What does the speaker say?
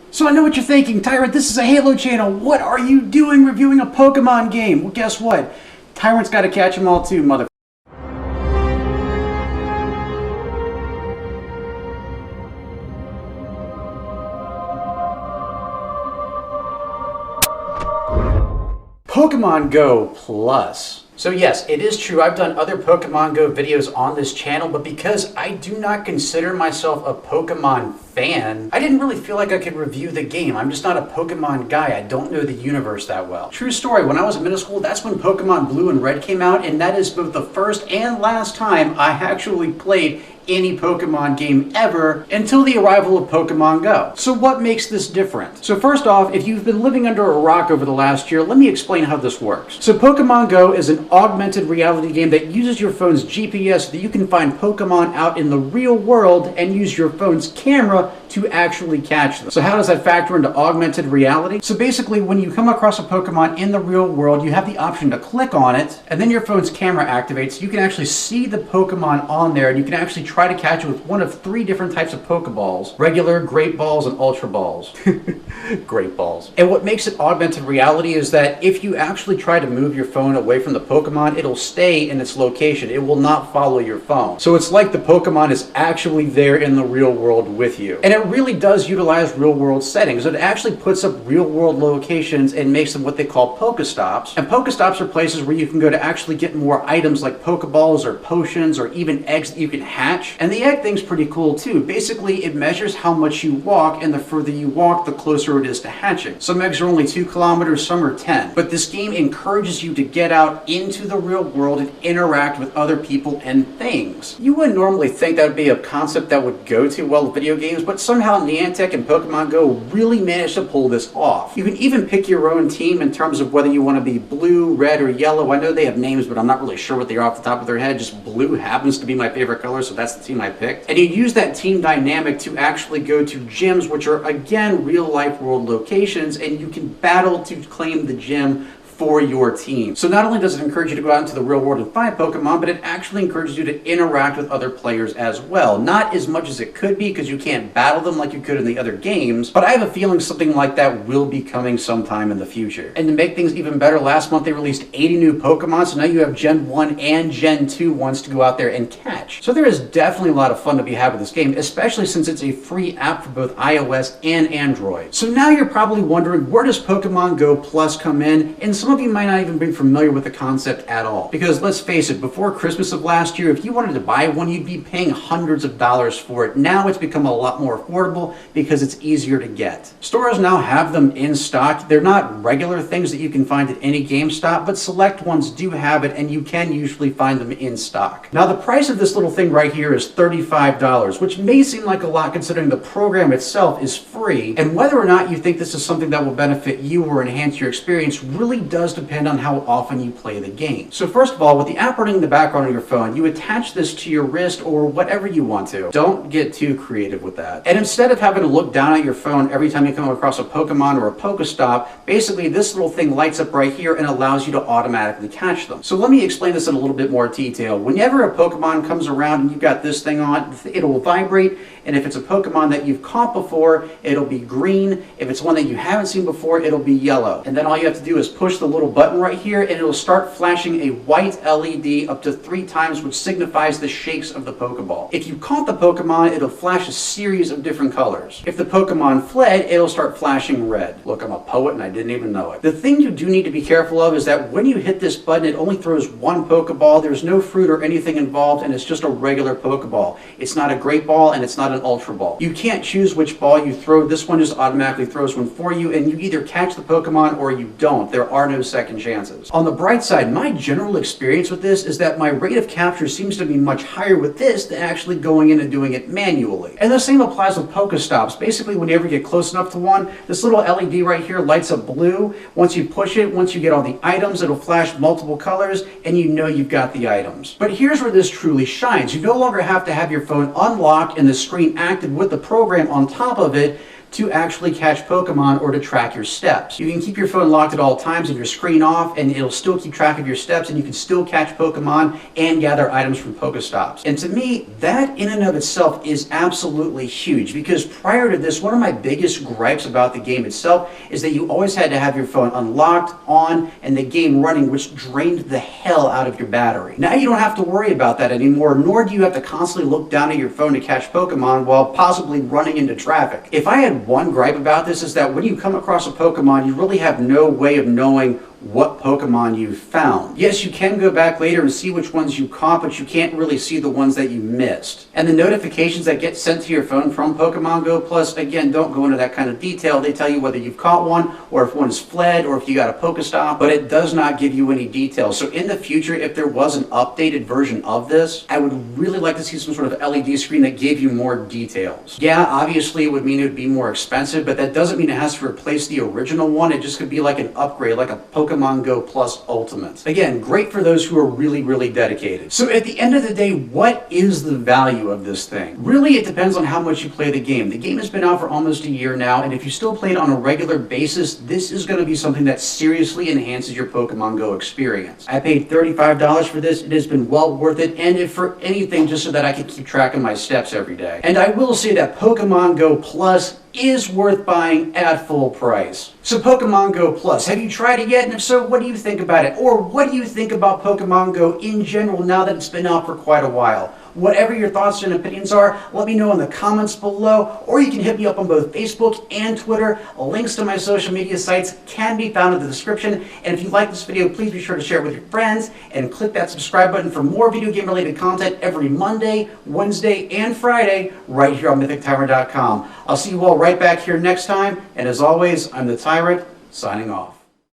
So I know what you're thinking, Tyrant, this is a Halo channel. What are you doing reviewing a Pokemon game? Well, guess what? Tyrant's got to catch them all too, mother. Pokemon Go Plus. So yes, it is true, I've done other Pokemon Go videos on this channel, but because I do not consider myself a Pokemon fan, I didn't really feel like I could review the game. I'm just not a Pokemon guy. I don't know the universe that well. True story, when I was in middle school, that's when Pokemon Blue and Red came out, and that is both the first and last time I actually played any Pokemon game ever until the arrival of Pokemon Go. So what makes this different? So first off, if you've been living under a rock over the last year, let me explain how this works. So Pokemon Go is an augmented reality game that uses your phone's GPS so that you can find Pokemon out in the real world and use your phone's camera to actually catch them. So how does that factor into augmented reality? So basically, when you come across a Pokemon in the real world, you have the option to click on it, and then your phone's camera activates. You can actually see the Pokemon on there, and you can actually try to catch it with one of 3 different types of Pokeballs: regular, Great Balls, and Ultra Balls. Great Balls. And what makes it augmented reality is that if you actually try to move your phone away from the Pokemon, it'll stay in its location. It will not follow your phone. So it's like the Pokemon is actually there in the real world with you. And it really does utilize real world settings. It actually puts up real world locations and makes them what they call Pokestops. And Pokestops are places where you can go to actually get more items like Pokeballs or potions or even eggs that you can hatch. And the egg thing's pretty cool too. Basically, it measures how much you walk, and the further you walk, the closer it is to hatching. Some eggs are only 2 kilometers, some are 10. But this game encourages you to get out into the real world and interact with other people and things. You wouldn't normally think that would be a concept that would go too well with video games, but somehow Niantic and Pokemon Go really managed to pull this off. You can even pick your own team in terms of whether you want to be blue, red, or yellow. I know they have names, but I'm not really sure what they are off the top of their head. Just blue happens to be my favorite color, so that's the team I picked. And you use that team dynamic to actually go to gyms, which are again real life world locations, and you can battle to claim the gym for your team. So not only does it encourage you to go out into the real world and find Pokemon, but it actually encourages you to interact with other players as well. Not as much as it could be, because you can't battle them like you could in the other games, but I have a feeling something like that will be coming sometime in the future. And to make things even better, last month they released 80 new Pokemon, so now you have Gen 1 and Gen 2 ones to go out there and catch. So there is definitely a lot of fun to be had with this game, especially since it's a free app for both iOS and Android. So now you're probably wondering, where does Pokemon Go Plus come in? And some of you might not even be familiar with the concept at all. Because let's face it, before Christmas of last year, if you wanted to buy one, you'd be paying hundreds of dollars for it. Now it's become a lot more affordable because it's easier to get. Stores now have them in stock. They're not regular things that you can find at any GameStop, but select ones do have it, and you can usually find them in stock. Now the price of this little thing right here is $35, which may seem like a lot considering the program itself is free, and whether or not you think this is something that will benefit you or enhance your experience really does depend on how often you play the game. So first of all, with the app running in the background on your phone, you attach this to your wrist or whatever you want to. Don't get too creative with that. And instead of having to look down at your phone every time you come across a Pokemon or a Pokestop, basically this little thing lights up right here and allows you to automatically catch them. So let me explain this in a little bit more detail. Whenever a Pokemon comes around and you've got this thing on, it'll vibrate, and if it's a Pokemon that you've caught before, it'll be green. If it's one that you haven't seen before, it'll be yellow. And then all you have to do is push the little button right here, and it'll start flashing a white LED up to 3 times, which signifies the shakes of the Pokeball. If you caught the Pokemon, it'll flash a series of different colors. If the Pokemon fled, it'll start flashing red. Look, I'm a poet and I didn't even know it. The thing you do need to be careful of is that when you hit this button, it only throws 1 Pokeball. There's no fruit or anything involved, and it's just a regular Pokeball. It's not a Great Ball, and it's not an Ultra Ball. You can't choose which ball you throw. This one just automatically throws one for you, and you either catch the Pokemon or you don't. There are no second chances. On the bright side, my general experience with this is that my rate of capture seems to be much higher with this than actually going in and doing it manually. And the same applies with Pokestops. Basically, whenever you get close enough to one, this little LED right here lights up blue. Once you push it, once you get all the items, it'll flash multiple colors, and you know you've got the items. But here's where this truly shines. You no longer have to have your phone unlocked and the screen active with the program on top of it. to actually catch Pokemon or to track your steps. You can keep your phone locked at all times and your screen off, and it'll still keep track of your steps, and you can still catch Pokemon and gather items from Pokestops. And to me, that in and of itself is absolutely huge, because prior to this, one of my biggest gripes about the game itself is that you always had to have your phone unlocked, on, and the game running, which drained the hell out of your battery. Now you don't have to worry about that anymore, nor do you have to constantly look down at your phone to catch Pokemon while possibly running into traffic. If I had one gripe about this, is that when you come across a Pokemon, you really have no way of knowing what Pokemon you found. Yes, you can go back later and see which ones you caught, but you can't really see the ones that you missed. And the notifications that get sent to your phone from Pokemon Go Plus, again, don't go into that kind of detail. They tell you whether you've caught one, or if one's fled, or if you got a Pokestop, but it does not give you any details. So in the future, if there was an updated version of this, I would really like to see some sort of LED screen that gave you more details. Yeah, obviously it would mean it would be more expensive, but that doesn't mean it has to replace the original one. It just could be like an upgrade, like a Pokemon Go Plus Ultimate. Again, great for those who are really, really dedicated. So at the end of the day, what is the value of this thing? Really, it depends on how much you play the game. The game has been out for almost a year now, and if you still play it on a regular basis, this is going to be something that seriously enhances your Pokemon Go experience. I paid $35 for this. It has been well worth it, and if for anything, just so that I can keep track of my steps every day. And I will say that Pokemon Go Plus is worth buying at full price. So Pokemon Go Plus, have you tried it yet? And if so, what do you think about it? Or what do you think about Pokemon Go in general now that it's been out for quite a while? Whatever your thoughts and opinions are, let me know in the comments below, or you can hit me up on both Facebook and Twitter. Links to my social media sites can be found in the description. And if you like this video, please be sure to share it with your friends and click that subscribe button for more video game related content every Monday, Wednesday, and Friday right here on MythicTyrant.com. I'll see you all right back here next time, and as always, I'm the Tyrant, signing off.